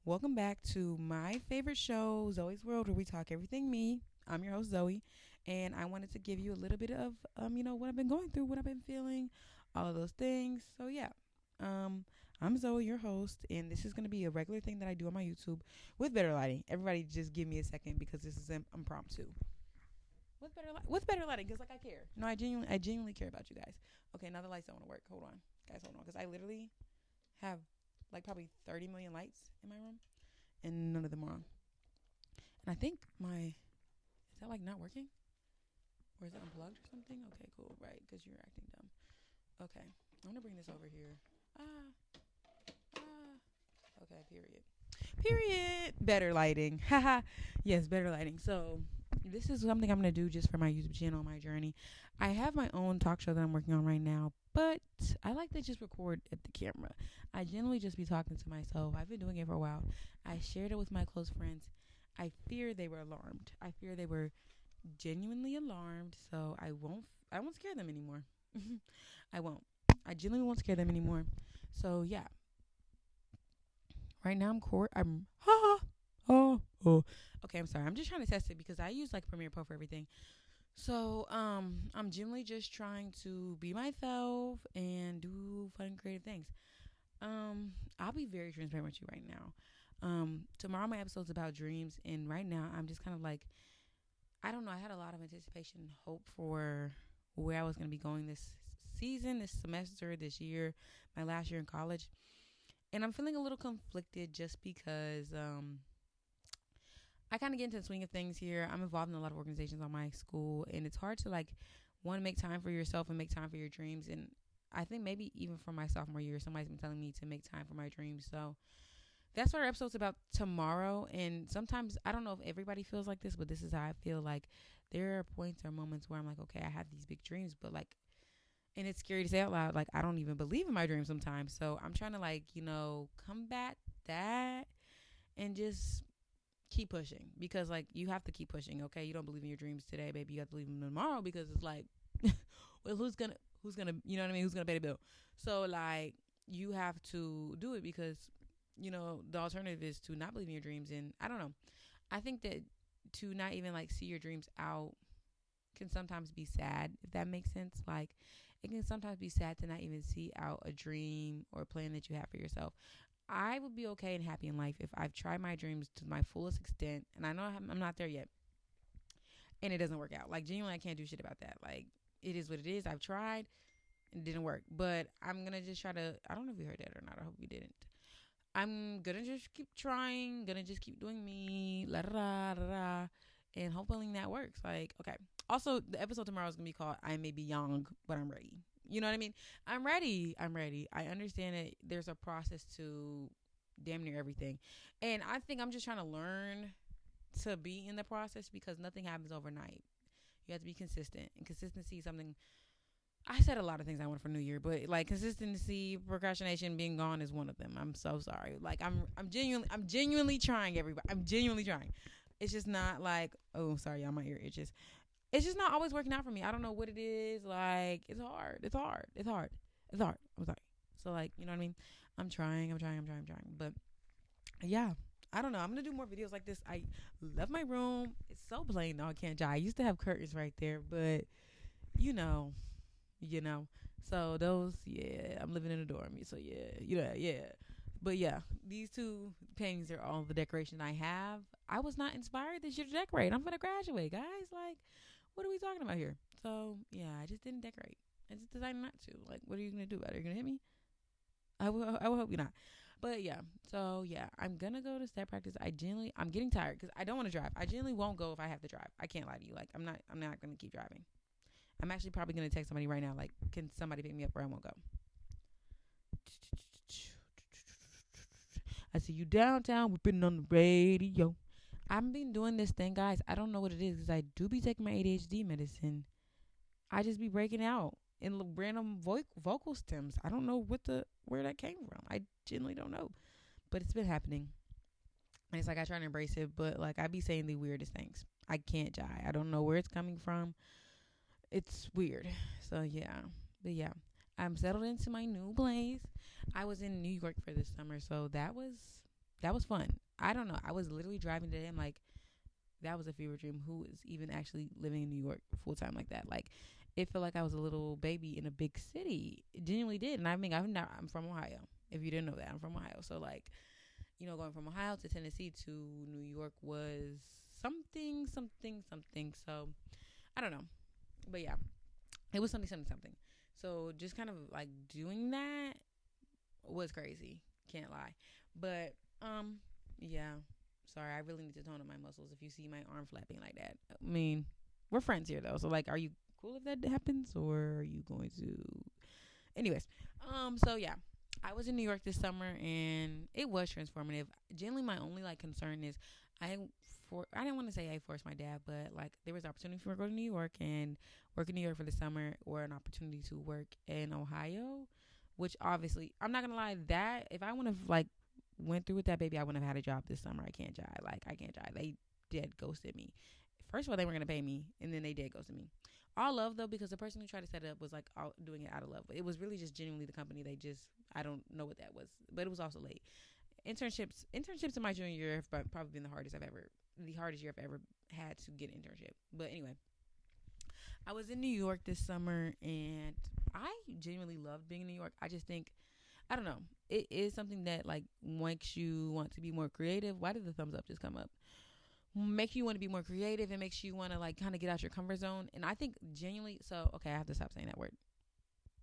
Welcome back to my favorite show, Zoe's World, where we talk everything me. I'm your host, Zoe, and I wanted to give you a little bit of, what I've been going through, what I've been feeling, all of those things. So, yeah, um, I'm Zoe, your host, and this is going to be a regular thing that I do on my YouTube with better lighting. Everybody just give me a second because this is impromptu. With better lighting, because, like, I care. No, I genuinely care about you guys. Okay, now the lights don't want to work. Hold on. Guys, hold on, because I literally have like probably 30 million lights in my room and none of them are on. And I think is that like not working? Or is it unplugged or something? Okay, cool. Right, because you're acting dumb. Okay, I'm gonna bring this over here. Ah, okay, period. Period. Better lighting. Haha. Yes, better lighting. So, this is something I'm gonna do just for my YouTube channel, my journey. I have my own talk show that I'm working on right now, but I like to just record at the camera. I generally just be talking to myself. I've been doing it for a while. I shared it with my close friends. I fear they were alarmed. I fear they were genuinely alarmed, so I won't scare them anymore. I won't. I genuinely won't scare them anymore. So yeah, right now I'm oh. Okay, I'm sorry. I'm just trying to test it because I use like Premiere Pro for everything. So I'm generally just trying to be myself and do fun and creative things. I'll be very transparent with you right now. Tomorrow my episode's about dreams, and right now I'm just kind of like, I don't know. I had a lot of anticipation, and hope for where I was going to be going this season, this semester, this year, my last year in college, and I'm feeling a little conflicted just because I kind of get into the swing of things here. I'm involved in a lot of organizations on my school, and it's hard to like one make time for yourself and make time for your dreams. And I think maybe even for my sophomore year, somebody's been telling me to make time for my dreams. So that's what our episode's about tomorrow. And sometimes I don't know if everybody feels like this, but this is how I feel. Like there are points or moments where I'm like, okay, I have these big dreams, but like, and it's scary to say out loud, like I don't even believe in my dreams sometimes. So I'm trying to like, combat that and just keep pushing, because like you have to keep pushing. Okay, you don't believe in your dreams today, baby, you have to believe in them tomorrow, because it's like well, who's gonna you know what I mean, who's gonna pay the bill? So like you have to do it, because the alternative is to not believe in your dreams. And I don't know, I think that to not even like see your dreams out can sometimes be sad, if that makes sense. Like it can sometimes be sad to not even see out a dream or a plan that you have for yourself. I would be okay and happy in life if I've tried my dreams to my fullest extent, and I know I'm not there yet, and it doesn't work out. Like genuinely, I can't do shit about that. Like it is what it is. I've tried and it didn't work, but I'm gonna just try to. I don't know if you heard that or not. I hope you didn't. I'm gonna just keep trying. Gonna just keep doing me. La da da da, and hopefully that works. Like okay. Also, the episode tomorrow is gonna be called "I May Be Young, but I'm Ready." You know what I mean? I'm ready. I'm ready. I understand that there's a process to damn near everything. And I think I'm just trying to learn to be in the process, because nothing happens overnight. You have to be consistent. And consistency is something, I said a lot of things I want for New Year, but like consistency, procrastination, being gone is one of them. I'm so sorry. Like I'm genuinely trying, everybody. I'm genuinely trying. It's just not like, oh sorry, y'all, my ear itches. It's just not always working out for me. I don't know what it is. Like it's hard. It's hard. It's hard. It's hard. I'm sorry. So like, you know what I mean? I'm trying. I'm trying. But yeah, I don't know. I'm gonna do more videos like this. I love my room. It's so plain though. I can't dry. I used to have curtains right there, but you know, you know. So those, yeah, I'm living in a dorm. So yeah. But yeah, these two paintings are all the decoration I have. I was not inspired this year to decorate. I'm gonna graduate, guys. Like, what are we talking about here? So yeah, I just didn't decorate. I just decided not to. Like, what are you gonna do about it? Are you gonna hit me? I will hope you're not. But yeah, so yeah, I'm gonna go to step practice. I'm getting tired because I don't want to drive. I genuinely won't go if I have to drive. I can't lie to you. Like, I'm not gonna keep driving. I'm actually probably gonna text somebody right now. Like, can somebody pick me up or I won't go. I see you downtown. We've been on the radio. I've been doing this thing, guys. I don't know what it is, because I do be taking my ADHD medicine. I just be breaking out in random vocal stems. I don't know where that came from. I genuinely don't know, but it's been happening. And it's like I try to embrace it, but like I be saying the weirdest things. I can't die. I don't know where it's coming from. It's weird. So yeah, but yeah, I'm settled into my new place. I was in New York for this summer, so that was that was fun. I don't know. I was literally driving today. I'm like, that was a fever dream. Who is even actually living in New York full time like that? Like, it felt like I was a little baby in a big city. It genuinely did. And I mean, I'm from Ohio. If you didn't know that, I'm from Ohio. So like, going from Ohio to Tennessee to New York was something, something, something. So I don't know, but yeah, it was something, something, something. So just kind of like doing that was crazy. Can't lie, but yeah. Sorry, I really need to tone up my muscles. If you see my arm flapping like that, I mean, we're friends here though. So like, are you cool if that happens, or are you going to? Anyways, so yeah, I was in New York this summer and it was transformative. Generally, my only like concern is I I didn't want to say I forced my dad, but like there was an opportunity for me to go to New York and work in New York for the summer, or an opportunity to work in Ohio, which obviously I'm not gonna lie, that if I would have like went through with that baby, I wouldn't have had a job this summer. I can't jive. Like I can't jive. They dead ghosted me. First of all, they weren't gonna pay me, and then they dead ghosted me. All love though, because the person who tried to set it up was like doing it out of love. But it was really just genuinely the company. They just, I don't know what that was, but it was also late. Internships in my junior year have probably been the hardest year I've ever had to get an internship. But anyway, I was in New York this summer and I genuinely loved being in New York. I just think, I don't know, it is something that like makes you want to be more creative. Why did the thumbs up just come up? Make you want to be more creative. It makes you want to like kind of get out your comfort zone. And I think genuinely, so okay, I have to stop saying that word.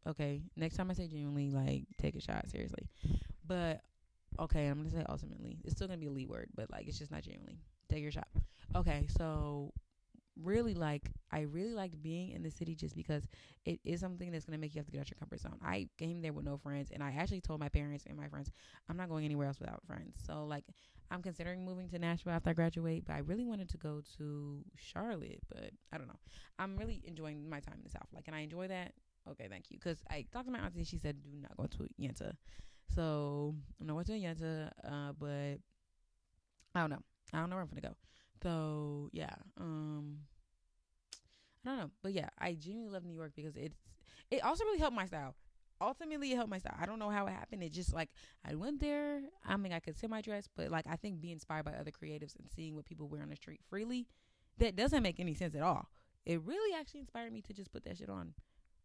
Okay, next time I say genuinely, like take a shot seriously. But okay, I'm gonna say ultimately. It's still gonna be a lead word, but like it's just not genuinely. Take your shot. Okay, so really like I really liked being in the city just because it is something that's gonna make you have to get out your comfort zone. I came there with no friends, and I actually told my parents and my friends I'm not going anywhere else without friends. So like I'm considering moving to Nashville after I graduate, but I really wanted to go to Charlotte, but I don't know. I'm really enjoying my time in the South. Like, can I enjoy that? Okay, thank you. Because I talked to my auntie, she said do not go to Yenta. So I'm not going to Yenta, but I don't know. I don't know where I'm gonna go. So yeah, I don't know, but yeah, I genuinely love New York because it also really helped my style. Ultimately, it helped my style. I don't know how it happened. It just like I went there. I mean, I could semi dress, but like I think being inspired by other creatives and seeing what people wear on the street freely, that doesn't make any sense at all. It really actually inspired me to just put that shit on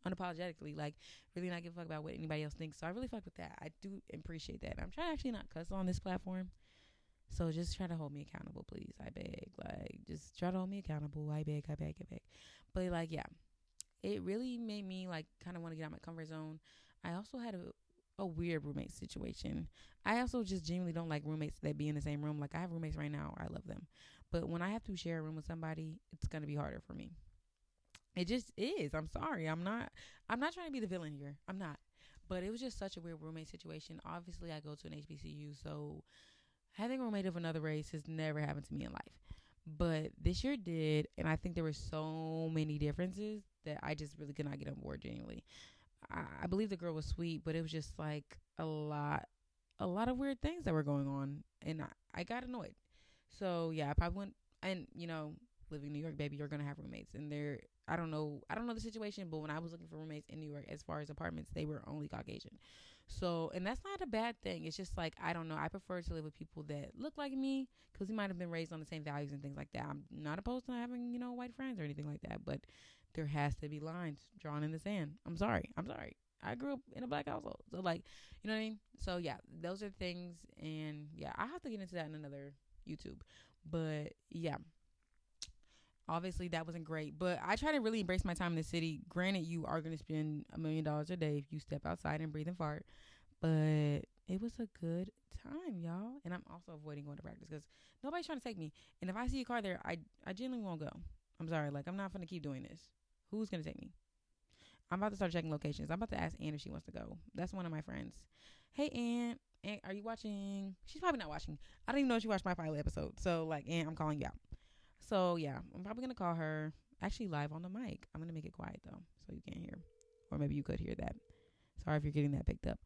unapologetically, like really not give a fuck about what anybody else thinks. So I really fuck with that. I do appreciate that. I'm trying to actually not cuss on this platform. So just try to hold me accountable, please. I beg. Like, just try to hold me accountable. I beg, I beg, I beg. But like, yeah, it really made me like kind of want to get out of my comfort zone. I also had a weird roommate situation. I also just genuinely don't like roommates that be in the same room. Like I have roommates right now. I love them. But when I have to share a room with somebody, it's going to be harder for me. It just is. I'm sorry. I'm not trying to be the villain here. I'm not. But it was just such a weird roommate situation. Obviously, I go to an HBCU, so having a roommate of another race has never happened to me in life. But this year did, and I think there were so many differences that I just really could not get on board genuinely. I believe the girl was sweet, but it was just like a lot of weird things that were going on, and I got annoyed. So yeah, I probably went, and living in New York, baby, you're gonna have roommates, and they're I don't know the situation, but when I was looking for roommates in New York, as far as apartments, they were only Caucasian. So, and that's not a bad thing. It's just like I don't know. I prefer to live with people that look like me because we might have been raised on the same values and things like that. I'm not opposed to having white friends or anything like that, but there has to be lines drawn in the sand. I'm sorry. I'm sorry. I grew up in a black household, so like, you know what I mean. So yeah, those are things, and yeah, I have to get into that in another YouTube. But yeah, obviously that wasn't great, but I try to really embrace my time in the city. Granted, you are going to spend $1 million a day if you step outside and breathe and fart, but it was a good time, y'all. And I'm also avoiding going to practice because nobody's trying to take me. And if I see a car there, I genuinely won't go. I'm sorry, like I'm not gonna keep doing this. Who's gonna take me? I'm about to start checking locations. I'm about to ask Ann if she wants to go. That's one of my friends. Hey Ann, Ann, are you watching? She's probably not watching. I don't even know if she watched my pilot episode. So like, Ann, I'm calling you out. So yeah, I'm probably gonna call her actually live on the mic. I'm gonna make it quiet though, so you can't hear, or maybe you could hear that. Sorry if you're getting that picked up.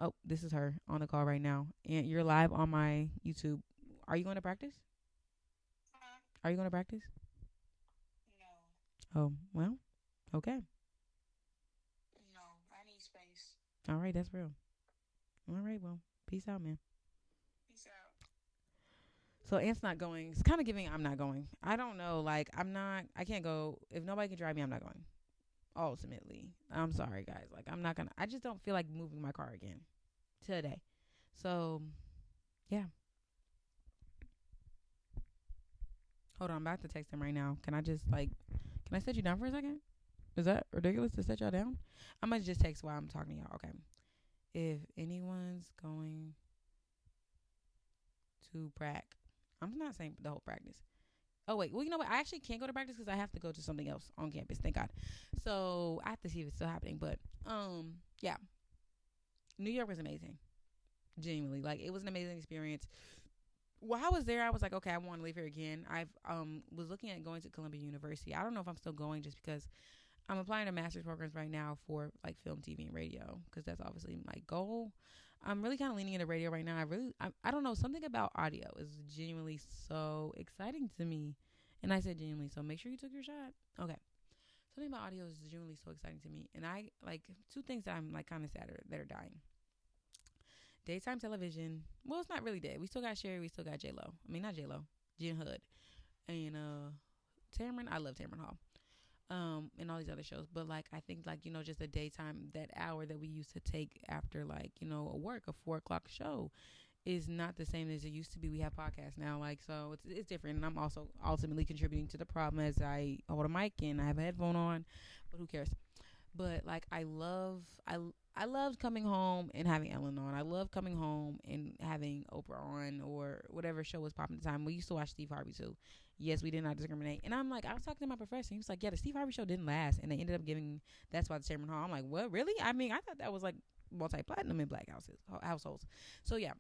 Oh, this is her on the call right now, and you're live on my YouTube. Are you going to practice? Are you going to practice? Oh well, okay. All right, that's real. All right, well, peace out, man. So Ant's not going. It's kind of giving I'm not going. I don't know. Like I'm not. I can't go. If nobody can drive me, I'm not going. Ultimately, I'm sorry, guys. Like I'm not gonna. I just don't feel like moving my car again today. So yeah. Hold on. I'm about to text him right now. Can I just like? Can I set you down for a second? Is that ridiculous to set y'all down? I'm gonna just text while I'm talking to y'all. Okay. If anyone's going to I'm not saying the whole practice. Oh wait, well you know what? I actually can't go to practice because I have to go to something else on campus. Thank God. So I have to see if it's still happening. But yeah, New York was amazing. Genuinely, like it was an amazing experience. While I was there, I was like, okay, I want to live here again. I've was looking at going to Columbia University. I don't know if I'm still going just because I'm applying to master's programs right now for like film, TV, and radio because that's obviously my goal. I'm really kind of leaning into radio right now. I don't know, something about audio is genuinely so exciting to me. And I said genuinely, so make sure you took your shot. Okay. Something about audio is genuinely so exciting to me. And I like two things that I'm like kind of sad that are dying. Daytime television. Well, it's not really dead. We still got Sherry. We still got J Lo. I mean, not J Lo. Jen Hood and Tamron. I love Tamron Hall. And all these other shows, but like I think like just the daytime, that hour that we used to take after like a work, a 4 o'clock show is not the same as it used to be. We have podcasts now, like, so it's different, and I'm also ultimately contributing to the problem as I hold a mic and I have a headphone on, but who cares? But like I loved coming home and having Ellen on. I love coming home and having Oprah on or whatever show was popping at the time. We used to watch Steve Harvey too. Yes, we did not discriminate. And I'm like, I was talking to my professor. He was like, yeah, the Steve Harvey show didn't last, and they ended up giving That's Why the Chairman Hall. I'm like, what, really? I mean, I thought that was like multi-platinum in black households. So yeah,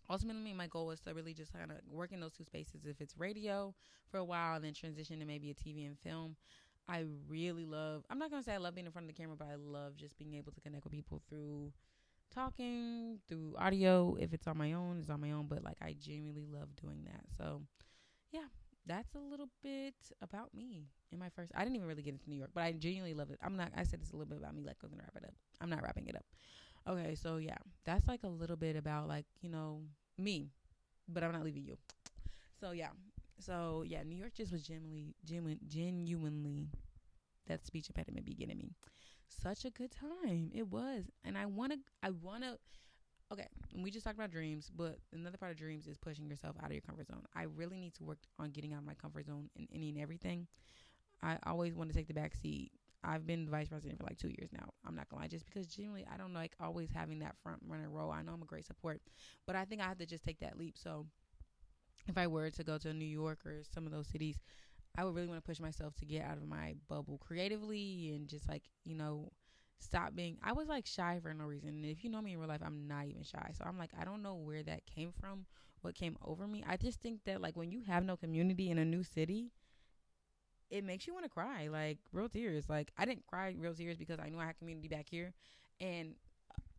ultimately my goal is to really just kind of work in those two spaces. If it's radio for a while, then transition to maybe a TV and film. I really love, I'm not going to say I love being in front of the camera, but I love just being able to connect with people through talking, through audio. If it's on my own, it's on my own, but like I genuinely love doing that. So yeah, that's a little bit about me in my first, I didn't even really get into New York, but I genuinely love it. I said it's a little bit about me, like I'm going to wrap it up. I'm not wrapping it up. Okay, so yeah, that's like a little bit about like, me, but I'm not leaving you. So yeah. So yeah, New York just was genuinely that speech impediment be getting me. Such a good time. It was. And I wanna okay, we just talked about dreams, but another part of dreams is pushing yourself out of your comfort zone. I really need to work on getting out of my comfort zone in any and everything. I always want to take the back seat. I've been vice president for like 2 years now. I'm not gonna lie, just because genuinely I don't like always having that front runner role. I know I'm a great support, but I think I have to just take that leap. So if I were to go to New York or some of those cities, I would really want to push myself to get out of my bubble creatively and just like, stop being, I was like shy for no reason. And if you know me in real life, I'm not even shy. So I'm like, I don't know where that came from, what came over me. I just think that like when you have no community in a new city, it makes you want to cry, like real tears. Like I didn't cry real tears because I knew I had community back here. And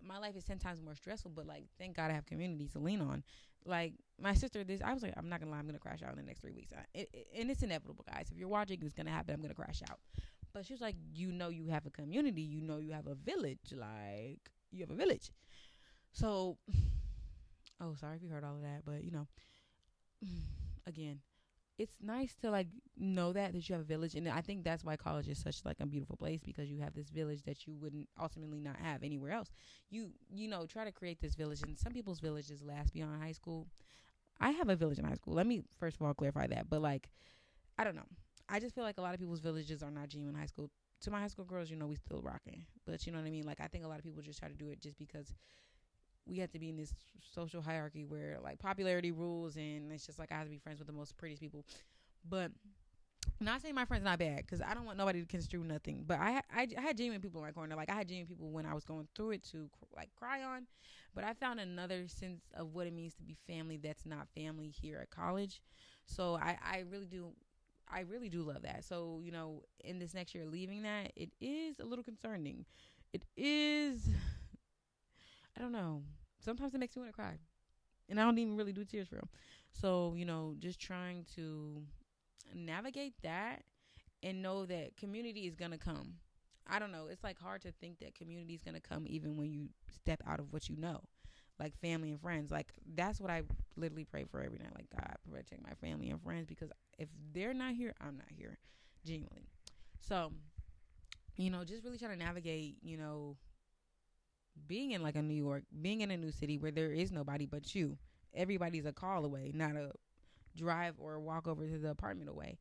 my life is 10 times more stressful, but like thank God I have community to lean on. Like my sister, I was like, I'm not gonna lie, I'm gonna crash out in the next 3 weeks. And it's inevitable, guys. If you're watching, it's gonna happen. I'm gonna crash out. But she was like, you have a community, you have a village, like you have a village. So, oh, sorry if you heard all of that, but again, it's nice to like know that you have a village, and I think that's why college is such like a beautiful place, because you have this village that you wouldn't ultimately not have anywhere else. You try to create this village, and some people's villages last beyond high school. I have a village in high school. Let me first of all clarify that. But like, I don't know. I just feel like a lot of people's villages are not genuine high school. To my high school girls, we still rocking. But you know what I mean? Like, I think a lot of people just try to do it just because we have to be in this social hierarchy where like popularity rules, and it's just like I have to be friends with the most prettiest people. But I'm not saying my friends not bad, because I don't want nobody to construe nothing. But I had genuine people in my corner. Like I had genuine people when I was going through it to like cry on. But I found another sense of what it means to be family that's not family here at college. So I really do. I really do love that. So, in this next year leaving that, it is a little concerning. It is, I don't know. Sometimes it makes me want to cry. And I don't even really do tears for real. So, just trying to navigate that and know that community is going to come. I don't know. It's like hard to think that community is going to come even when you step out of what you know. like family and friends. Like that's what I literally pray for every night. Like God protect my family and friends because if they're not here, I'm not here, genuinely. So just really trying to navigate, being in like a New York, being in a new city where there is nobody but you. Everybody's a call away, not a drive or walk over to the apartment away.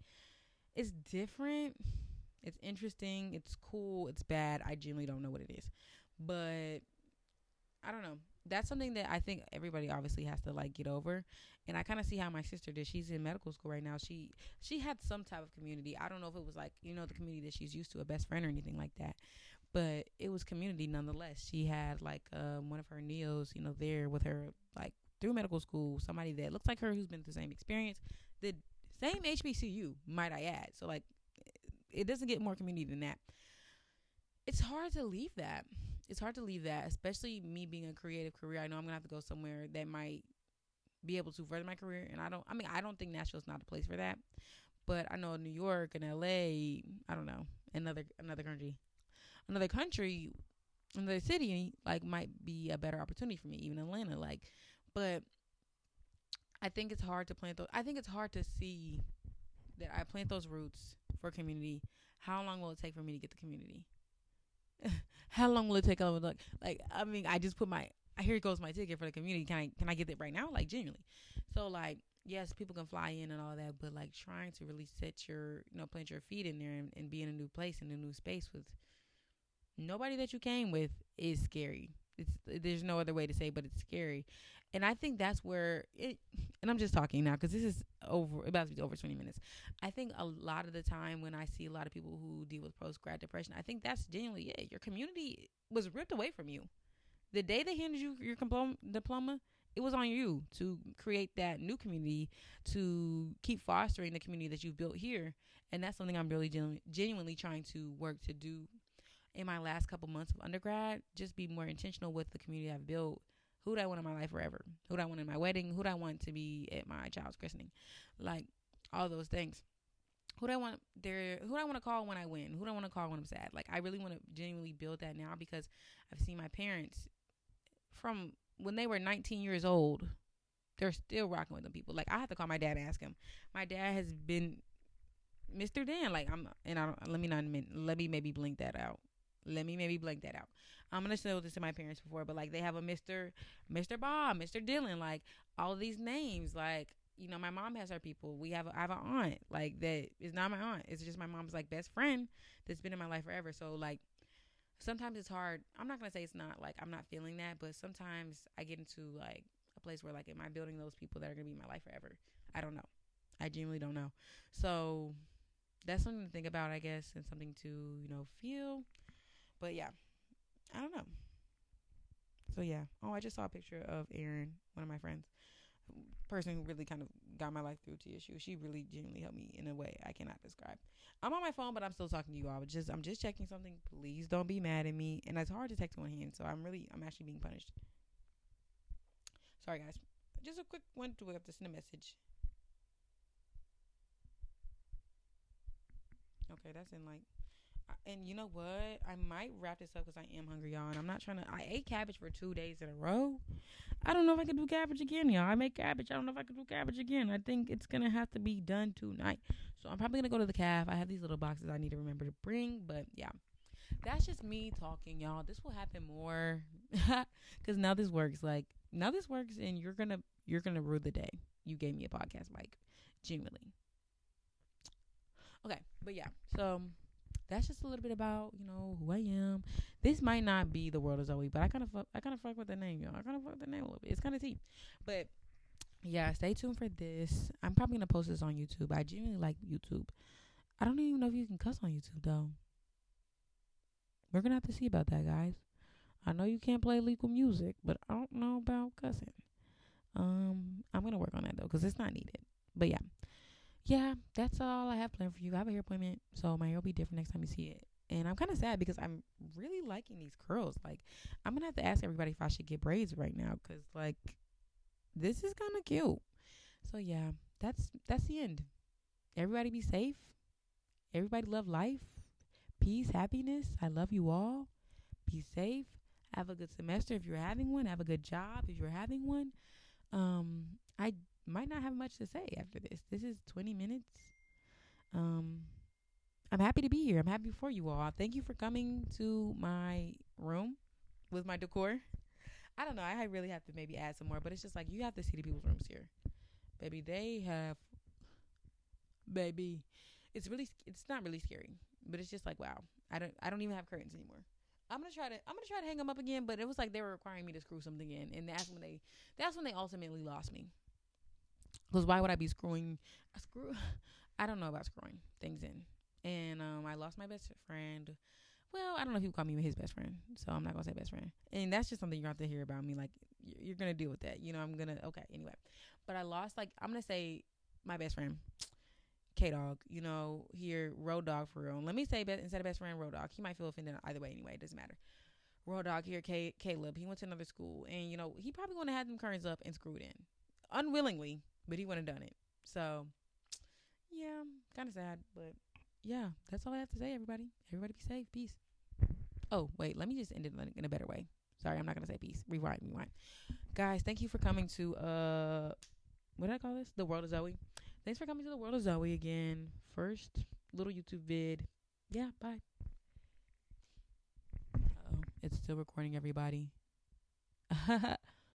It's different. It's interesting. It's cool. It's bad. I genuinely don't know what it is. But I don't know. That's something that I think everybody obviously has to like get over. And I kind of see how my sister did. She's in medical school right now. She had some type of community. I don't know if it was like, the community that she's used to, a best friend or anything like that. But it was community nonetheless. She had like one of her neos, there with her like through medical school, somebody that looks like her who's been through the same experience, the same HBCU, might I add. So like it doesn't get more community than that. It's hard to leave that. It's hard to leave that, especially me being a creative career. I know I'm gonna have to go somewhere that might be able to further my career, and I don't think Nashville's not the place for that. But I know New York and LA, I don't know, another country, another city, like might be a better opportunity for me. Even Atlanta, like, but I think it's hard to plant those. I think it's hard to see that I plant those roots for community. How long will it take for me to get the community? How long will it take? I just put my here goes my ticket for the community. Can I get it right now? Like genuinely. So like yes, people can fly in and all that, but like trying to really set your plant your feet in there and be in a new place in a new space with nobody that you came with is scary. There's no other way to say, but it's scary, and I think that's where it. And I'm just talking now because this is about to be over 20 minutes. I think a lot of the time when I see a lot of people who deal with post grad depression, I think that's genuinely it. Your community was ripped away from you the day they handed you your diploma. It was on you to create that new community, to keep fostering the community that you've built here, and that's something I'm really genuinely trying to work to do in my last couple months of undergrad. Just be more intentional with the community I've built. Who do I want in my life forever? Who do I want in my wedding? Who do I want to be at my child's christening? Like all those things. Who do I want there? Who do I want to call when I win? Who do I want to call when I'm sad? Like I really want to genuinely build that now because I've seen my parents from when they were 19 years old. They're still rocking with them people. Like I have to call my dad and ask him. My dad has been Mr. Dan. Like let me maybe blink that out. Let me maybe blank that out. I'm gonna show this to my parents before, but like they have a Mr. Bob, Mr. Dylan, like all of these names. Like my mom has her people. I have an aunt like that is not my aunt. It's just my mom's like best friend that's been in my life forever. So like sometimes it's hard. I'm not gonna say it's not like I'm not feeling that, but sometimes I get into like a place where like am I building those people that are gonna be in my life forever? I don't know. I genuinely don't know. So that's something to think about, I guess, and something to feel. But yeah, I don't know. So yeah. Oh, I just saw a picture of Erin, one of my friends, person who really kind of got my life through to issue. She really genuinely helped me in a way I cannot describe. I'm on my phone, but I'm still talking to you all. I'm just checking something. Please don't be mad at me. And it's hard to text one hand, so I'm actually being punished. Sorry guys. Just a quick one to have to send a message. Okay, that's in like. And you know what? I might wrap this up because I am hungry, y'all. And I'm not trying to. I ate cabbage for 2 days in a row. I don't know if I can do cabbage again, y'all. I make cabbage. I don't know if I can do cabbage again. I think it's going to have to be done tonight. So I'm probably going to go to the calf. I have these little boxes I need to remember to bring. But yeah, that's just me talking, y'all. This will happen more because now this works. Like, now this works and you're going to rue the day you gave me a podcast mic. Genuinely. Okay. But yeah. So that's just a little bit about who I am. This might not be the world of Zoe, but I kind of fuck with the name, y'all. I kind of fuck with the name a little bit. It's kind of deep, but yeah, stay tuned for this. I'm probably gonna post this on YouTube. I genuinely like YouTube. I don't even know if you can cuss on YouTube though. We're gonna have to see about that, guys. I know you can't play legal music, but I don't know about cussing. I'm gonna work on that though, cause it's not needed. But yeah, that's all I have planned for you. I have a hair appointment, so my hair will be different next time you see it. And I'm kind of sad because I'm really liking these curls. Like, I'm going to have to ask everybody if I should get braids right now because, like, this is kind of cute. So, yeah, that's the end. Everybody be safe. Everybody love life. Peace, happiness. I love you all. Be safe. Have a good semester if you're having one. Have a good job if you're having one. I might not have much to say after this. This is 20 minutes. Um, I'm happy to be here. I'm happy for you all. Thank you for coming to my room with my decor. I don't know. I really have to maybe add some more, but it's just like you have to see the people's rooms here, baby. They have, baby. It's not really scary, but it's just like wow. I don't even have curtains anymore. I'm gonna try to hang them up again, but it was like they were requiring me to screw something in, and that's when they ultimately lost me. Because why would I be screwing? I screw. I don't know about screwing things in, and I lost my best friend. Well, I don't know if you call me his best friend, so I'm not gonna say best friend. And that's just something you have to hear about me. Like you're gonna deal with that. I'm gonna okay anyway. But I lost like I'm gonna say my best friend, K Dog. Here Road Dog for real. Let me say instead of best friend, Road Dog. He might feel offended either way anyway. It doesn't matter. Road Dog here, Caleb. He went to another school, and he probably want to have them curtains up and screwed in, unwillingly, but he wouldn't have done it. So yeah, kind of sad, but yeah, that's all I have to say. Everybody be safe. Peace. Oh wait, let me just end it in a better way. Sorry, I'm not gonna say peace. Rewind. Guys, thank you for coming to what did I call this? The World of Zoe. Thanks for coming to the World of Zoe again. First little YouTube vid. Yeah, bye. Oh, it's still recording, everybody.